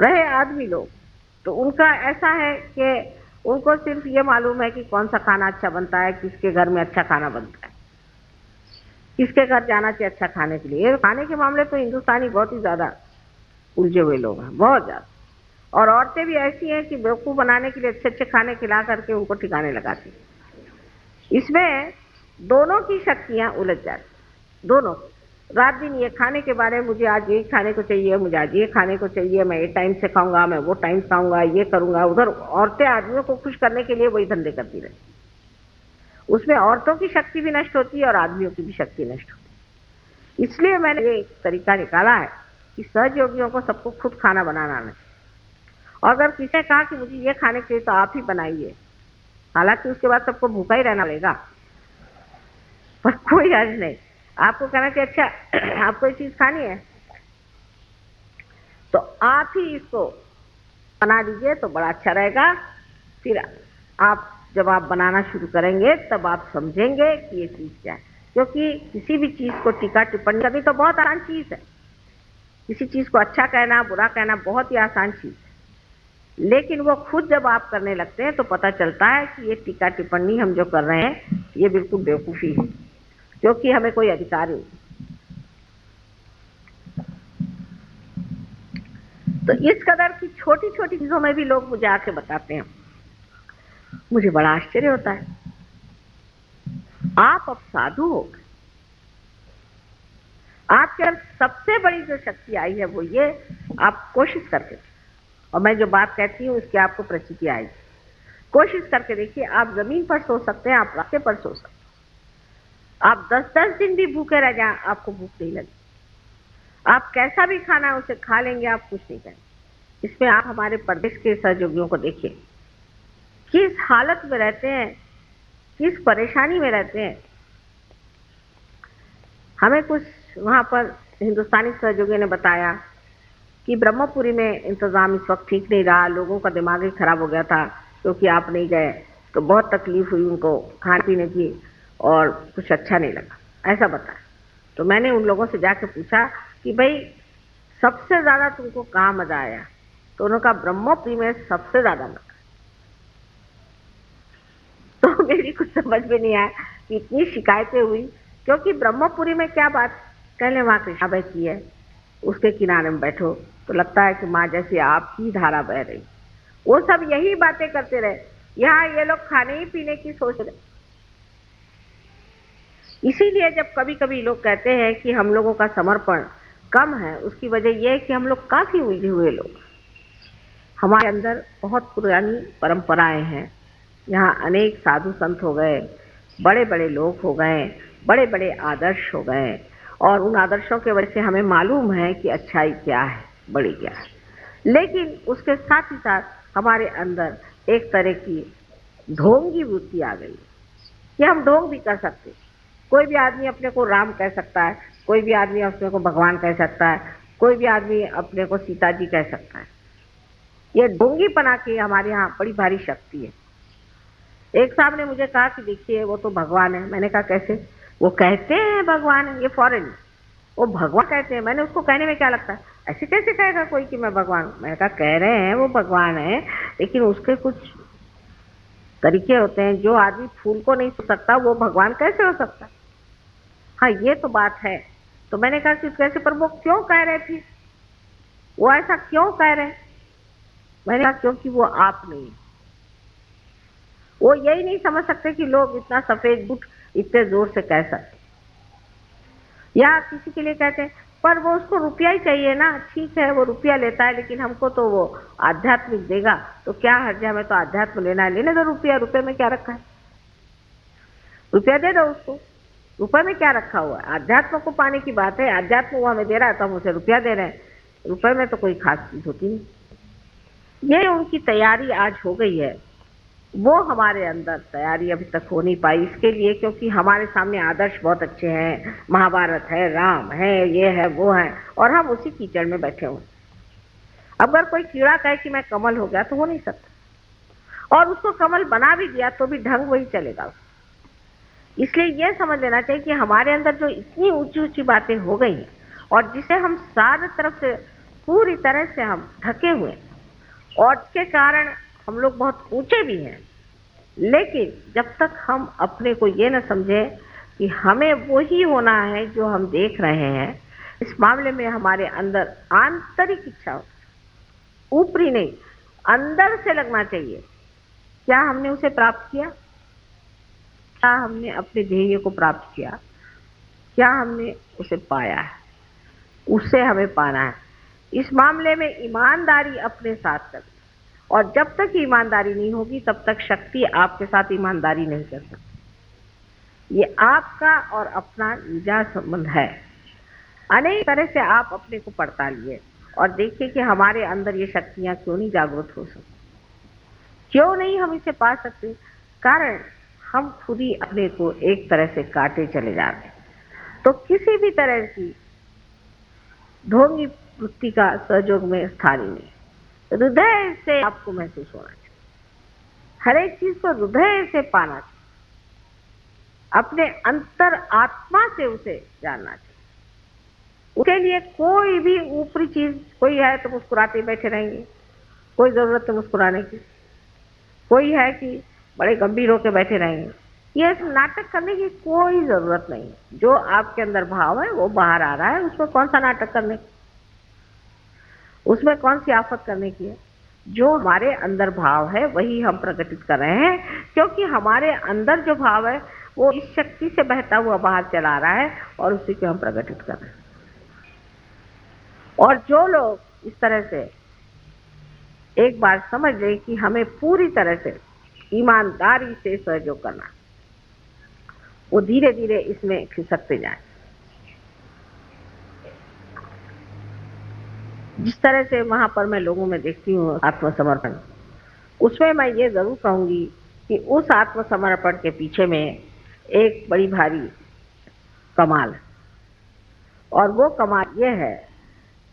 रहे आदमी लोग, तो उनका ऐसा है कि उनको सिर्फ ये मालूम है कि कौन सा खाना अच्छा बनता है, किसके घर में अच्छा खाना बनता है, किसके घर जाना चाहिए अच्छा खाने के लिए। खाने के मामले तो हिंदुस्तानी बहुत ही ज्यादा उलझे हुए लोग हैं, बहुत ज्यादा। और औरतें भी ऐसी हैं कि बेवकूफ बनाने के लिए अच्छे अच्छे खाने खिला करके उनको ठिकाने लगाती। इसमें दोनों की शक्तियां उलझ जाती, दोनों। रात दिन ये खाने के बारे में, मुझे आज ये खाने को चाहिए, मुझे आज ये खाने को चाहिए, मैं ये टाइम से खाऊंगा, मैं वो टाइम खाऊंगा, ये करूंगा। उधर औरतें आदमियों को खुश करने के लिए वही धंधे करती रहती। उसमें औरतों की शक्ति भी नष्ट होती है और आदमियों की भी शक्ति नष्ट होती है। इसलिए मैंने ये एक तरीका निकाला है कि सहज योगियों को सबको खुद खाना बनाना आना चाहिए। और अगर किसी ने कहा कि मुझे ये खाने के लिए तो आप ही बनाइए, हालांकि उसके बाद सबको भूखा ही रहना पड़ेगा, पर कोई हर्ज नहीं। आपको कहना कि अच्छा आपको ये चीज खानी है तो आप ही इसको बना दीजिए तो बड़ा अच्छा रहेगा। फिर आप जब आप बनाना शुरू करेंगे तब आप समझेंगे कि ये चीज क्या है। क्योंकि किसी भी चीज को टीका टिप्पणी करनी तो बहुत आसान चीज है। किसी चीज को अच्छा कहना बुरा कहना बहुत ही आसान चीज है, लेकिन वो खुद जब आप करने लगते हैं तो पता चलता है कि ये टीका टिप्पणी हम जो कर रहे हैं ये बिल्कुल बेवकूफी है, क्योंकि हमें कोई अधिकार नहीं। तो इस कदर की छोटी छोटी चीजों में भी लोग मुझे आके बताते हैं, मुझे बड़ा आश्चर्य होता है। आप अब साधु हो गए, आपके अंदर सबसे बड़ी जो शक्ति आई है वो ये, आप कोशिश करके, और मैं जो बात कहती हूँ उसकी आपको प्रचिति आएगी, कोशिश करके देखिए। आप जमीन पर सो सकते हैं, आप रास्ते पर सो सकते हैं, आप 10-10 दिन भी भूखे रह जाएं आपको भूख नहीं लगी, आप कैसा भी खाना है उसे खा लेंगे, आप कुछ नहीं करेंगे। इसमें आप हमारे प्रदेश के सहयोगियों को देखिए, किस हालत में रहते हैं, किस परेशानी में रहते हैं। हमें कुछ वहां पर हिंदुस्तानी सहयोगियों ने बताया कि ब्रह्मपुरी में इंतजाम इस वक्त ठीक नहीं रहा, लोगों का दिमाग ही खराब हो गया था क्योंकि आप नहीं गए, तो बहुत तकलीफ हुई उनको खाने पीने की और कुछ अच्छा नहीं लगा, ऐसा बताया। तो मैंने उन लोगों से जाके पूछा कि भाई सबसे ज्यादा तुमको कहाँ मजा आया? तो उन्होंने कहा ब्रह्मपुरी में सबसे ज्यादा मजा। तो मेरी कुछ समझ में नहीं आया कि इतनी शिकायतें हुई, क्योंकि ब्रह्मपुरी में क्या बात, कहले वहां कृष्णा बहती है, उसके किनारे में बैठो तो लगता है कि माँ जैसी आपकी धारा बह रही। वो सब यही बातें करते रहे, यहाँ ये लोग खाने ही पीने की सोच रहे। इसीलिए जब कभी कभी लोग कहते हैं कि हम लोगों का समर्पण कम है, उसकी वजह यह है कि हम लोग काफी उलझे हुए लोग, हमारे अंदर बहुत पुरानी परंपराएं हैं। यहाँ अनेक साधु संत हो गए, बड़े बड़े लोग हो गए, बड़े बड़े आदर्श हो गए, और उन आदर्शों के वजह से हमें मालूम है कि अच्छाई क्या है, बड़ी क्या है। लेकिन उसके साथ ही साथ हमारे अंदर एक तरह की ढोंगी वृत्ति आ गई कि हम ढोंग भी कर सकते। कोई भी आदमी अपने को राम कह सकता है, कोई भी आदमी अपने को भगवान कह सकता है, कोई भी आदमी अपने को सीता जी कह सकता है। ये ढोंगीपना की हमारे यहाँ बड़ी भारी शक्ति है। एक साहब ने मुझे कहा कि देखिए वो तो भगवान है। मैंने कहा कैसे? वो कहते हैं भगवान है, ये फॉरेन, वो भगवान कहते हैं। मैंने उसको कहने में क्या लगता है, ऐसे कैसे कहेगा कोई कि मैं भगवान हूं? मैंने कहा कह रहे हैं वो भगवान है, लेकिन उसके कुछ तरीके होते हैं। जो आदमी फूल को नहीं छू सकता वो भगवान कैसे हो सकता? हाँ ये तो बात है। तो मैंने कहा कि कैसे, पर वो क्यों कह रहे थे, वो ऐसा क्यों कह रहे? मैंने कहा क्योंकि वो आप नहीं, वो यही नहीं समझ सकते कि लोग इतना सफेद झूठ इतने जोर से कह सकते। या किसी के लिए कहते हैं पर वो उसको रुपया ही चाहिए ना, ठीक है वो रुपया लेता है, लेकिन हमको तो वो आध्यात्मिक देगा, तो क्या हर्ज है, हमें तो आध्यात्म लेना है, लेने दो रुपया, रुपये में क्या रखा है, रुपया दे दो उसको, रुपये में क्या रखा हुआ है? आध्यात्म को पाने की बात है, आध्यात्म वो हमें दे रहा है तो हम उसे रुपया दे रहे हैं, रुपये में तो कोई खास चीज होती नहीं। ये उनकी तैयारी आज हो गई है, वो हमारे अंदर तैयारी अभी तक हो नहीं पाई। इसके लिए क्योंकि हमारे सामने आदर्श बहुत अच्छे हैं, महाभारत है, राम है, ये है, वो है, और हम उसी कीचड़ में बैठे हुए। अगर कोई कीड़ा कहे कि मैं कमल हो गया तो हो नहीं सकता, और उसको कमल बना भी दिया तो भी ढंग वही चलेगा। इसलिए यह समझ लेना चाहिए कि हमारे अंदर जो इतनी ऊंची ऊंची बातें हो गई हैं और जिसे हम सारे तरफ से पूरी तरह से हम ढके हुए हैं और इसके कारण हम लोग बहुत ऊंचे भी हैं। लेकिन जब तक हम अपने को ये न समझे कि हमें वही होना है जो हम देख रहे हैं, इस मामले में हमारे अंदर आंतरिक इच्छा हो, ऊपरी नहीं, अंदर से लगना चाहिए। क्या हमने उसे प्राप्त किया? क्या हमने अपने ध्येय को प्राप्त किया? क्या हमने उसे पाया है? उससे हमें पाना है। इस मामले में ईमानदारी अपने साथ कर, और जब तक ईमानदारी नहीं होगी तब तक शक्ति आपके साथ ईमानदारी नहीं कर सकती। ये आपका और अपना निजा संबंध है। अनेक तरह से आप अपने को पड़तालिए और देखिए कि हमारे अंदर ये शक्तियां क्यों नहीं जागृत हो सकती, क्यों नहीं हम इसे पा सकते। कारण हम खुद ही अपने को एक तरह से काटे चले जाते हैं। तो किसी भी तरह की ढोंगी वृत्ति का सहयोग में स्थान ही नहीं। हृदय से आपको महसूस होना चाहिए, हर एक चीज को हृदय से पाना चाहिए, अपने अंतर आत्मा से उसे जानना चाहिए। उसके लिए कोई भी ऊपरी चीज, कोई है तो मुस्कुराते बैठे रहेंगे, कोई जरूरत है मुस्कुराने की, कोई है कि बड़े गंभीर होकर बैठे रहेंगे। ये नाटक करने की कोई जरूरत नहीं है। जो आपके अंदर भाव है वो बाहर आ रहा है, उसमें कौन सा नाटक करने, उसमें कौन सी आफत करने की है। जो हमारे अंदर भाव है वही हम प्रकटित कर रहे हैं, क्योंकि हमारे अंदर जो भाव है वो इस शक्ति से बहता हुआ बाहर चला रहा है और उसी को हम प्रकटित कर रहे हैं। और जो लोग इस तरह से एक बार समझ लें कि हमें पूरी तरह से ईमानदारी से सहयोग करना, वो धीरे धीरे इसमें खिसकते जाएं। जिस तरह से वहां पर मैं लोगों में देखती हूँ आत्मसमर्पण, उसमें मैं ये जरूर कहूंगी कि उस आत्मसमर्पण के पीछे में एक बड़ी भारी कमाल है। और वो कमाल ये है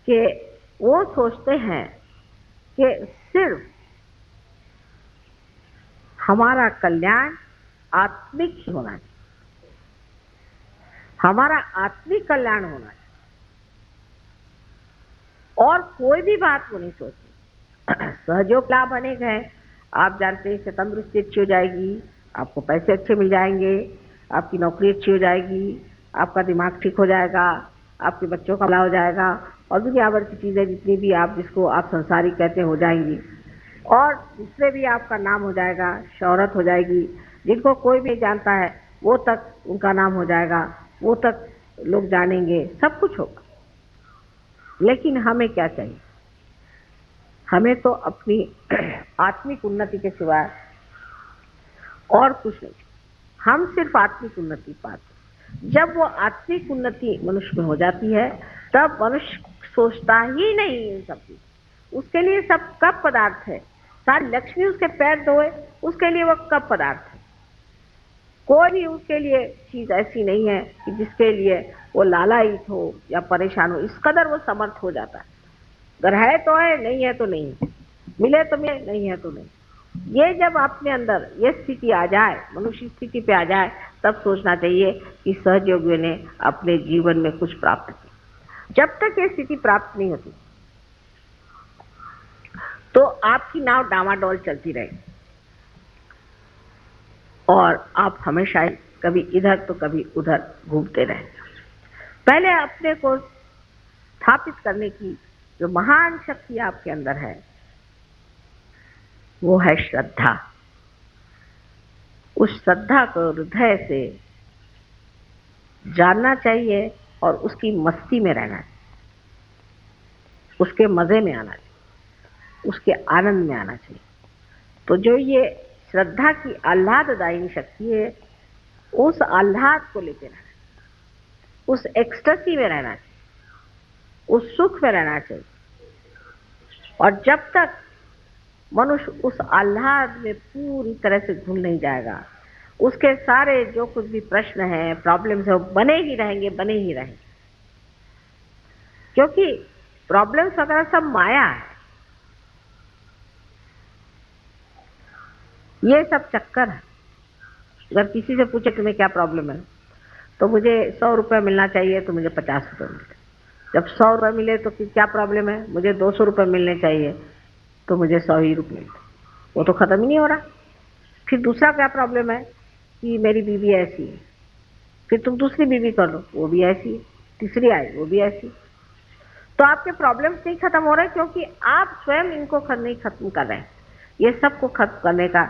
कि वो सोचते हैं कि सिर्फ हमारा कल्याण आत्मिक ही होना चाहिए, हमारा आत्मिक कल्याण होना चाहिए, और कोई भी बात वो नहीं सोचती। सहयोग लाभ अनेक है। आप जानते हैं इससे तंदुरुस्ती अच्छी हो जाएगी, आपको पैसे अच्छे मिल जाएंगे, आपकी नौकरी अच्छी हो जाएगी, आपका दिमाग ठीक हो जाएगा, आपके बच्चों का भला हो जाएगा, और दुनिया भर की चीजें जितनी भी आप जिसको आप संसारिक कहते हो जाएंगी, और दूसरे भी आपका नाम हो जाएगा, शोहरत हो जाएगी, जिनको कोई भी जानता है वो तक उनका नाम हो जाएगा, वो तक लोग जानेंगे, सब कुछ होगा। लेकिन हमें क्या चाहिए? हमें तो अपनी आत्मिक उन्नति के सिवाय और कुछ नहीं। हम सिर्फ आत्मिक उन्नति पाते। जब वो आत्मिक उन्नति मनुष्य में हो जाती है तब मनुष्य सोचता ही नहीं इन सब की। उसके लिए सब कब पदार्थ है, सारी लक्ष्मी उसके पैर धोए, उसके लिए वो कब पदार्थ है। कोई भी उसके लिए चीज ऐसी नहीं है कि जिसके लिए वो लालायित हो या परेशान हो। इस कदर वो समर्थ हो जाता है। अगर है तो है, नहीं है तो नहीं, मिले तो मिले, नहीं है तो नहीं। ये जब अपने अंदर ये स्थिति आ जाए, मनुष्य स्थिति पे आ जाए, तब सोचना चाहिए कि सहयोगियों ने अपने जीवन में कुछ प्राप्त किया। जब तक ये स्थिति प्राप्त नहीं होती तो आपकी नाव डामाडोल चलती रहेगी और आप हमेशा ही कभी इधर तो कभी उधर घूमते रहेंगे। पहले अपने को स्थापित करने की जो महान शक्ति आपके अंदर है वो है श्रद्धा। उस श्रद्धा को हृदय से जानना चाहिए और उसकी मस्ती में रहना चाहिए, उसके मजे में आना चाहिए, उसके आनंद में आना चाहिए। तो जो ये श्रद्धा की आह्लाददायिनी शक्ति है, उस आह्लाद को लेते रहना, उस एक्सटेसी में रहना चाहिए, उस सुख में रहना चाहिए। और जब तक मनुष्य उस आह्लाद में पूरी तरह से घुल नहीं जाएगा, उसके सारे जो कुछ भी प्रश्न हैं, प्रॉब्लम्स है, वो बने ही रहेंगे, बने ही रहेंगे। क्योंकि प्रॉब्लम्स वगैरह सब माया है, ये सब चक्कर है। अगर किसी से पूछे तुम्हें क्या प्रॉब्लम है तो मुझे 100 रुपये मिलना चाहिए तो मुझे 50 रुपये मिलते, जब 100 रुपये मिले तो क्या प्रॉब्लम है, मुझे 200 रुपये मिलने चाहिए तो मुझे 100 ही रुपये मिलते, वो तो खत्म ही नहीं हो रहा। फिर दूसरा क्या प्रॉब्लम है कि मेरी बीवी ऐसी है, फिर तुम दूसरी बीवी कर लो, वो भी ऐसी है, तीसरी आई वो भी ऐसी। तो आपके प्रॉब्लम्स नहीं खत्म हो रहे क्योंकि आप स्वयं इनको नहीं खत्म कर रहे हैं। ये सबको खत्म करने का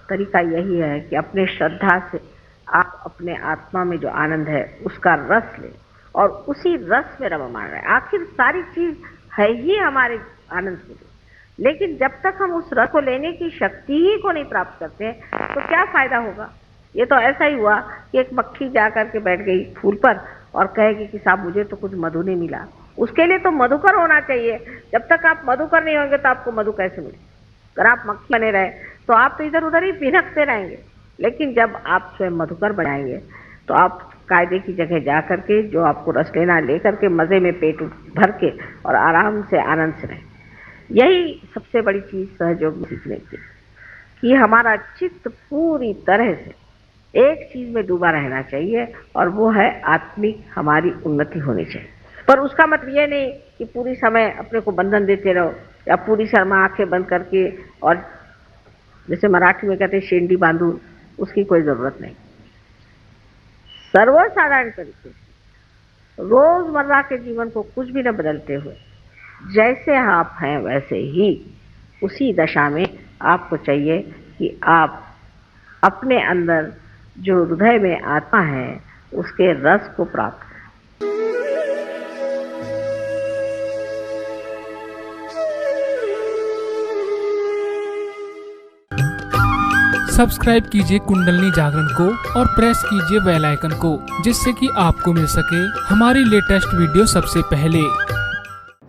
तरीका यही है कि अपने श्रद्धा से आप अपने आत्मा में जो आनंद है उसका रस लें और उसी रस में रमा रहे। आखिर सारी चीज है ही हमारे आनंद के लिए, लेकिन जब तक हम उस रस को लेने की शक्ति ही को नहीं प्राप्त करते तो क्या फायदा होगा। ये तो ऐसा ही हुआ कि एक मक्खी जा करके बैठ गई फूल पर और कहेगी कि साहब मुझे तो कुछ मधु नहीं मिला। उसके लिए तो मधुकर होना चाहिए। जब तक आप मधुकर नहीं होंगे तो आपको मधु कैसे मिले। अगर आप मक्खी बने रहे तो आप तो इधर उधर ही भिनकते रहेंगे, लेकिन जब आप स्वयं मधुकर बनाएंगे तो आप कायदे की जगह जा करके जो आपको रस लेना लेकर के मजे में पेट भर के और आराम से आनंद से रहें। यही सबसे बड़ी चीज सहयोग में सीखने की कि हमारा चित्त पूरी तरह से एक चीज में डूबा रहना चाहिए और वो है आत्मिक हमारी उन्नति होनी चाहिए। पर उसका मतलब ये नहीं कि पूरी समय अपने को बंधन देते रहो या पूरी शर्मा आंखें बंद करके और जैसे मराठी में कहते हैं शेंडी बांधू, उसकी कोई जरूरत नहीं। सर्वसाधारण तरीके से रोजमर्रा के जीवन को कुछ भी न बदलते हुए जैसे आप हैं वैसे ही उसी दशा में आपको चाहिए कि आप अपने अंदर जो हृदय में आत्मा है उसके रस को प्राप्त करें। सब्सक्राइब कीजिए कुंडलनी जागरण को और प्रेस कीजिए बेल आइकन को, जिससे कि आपको मिल सके हमारी लेटेस्ट वीडियो सबसे पहले।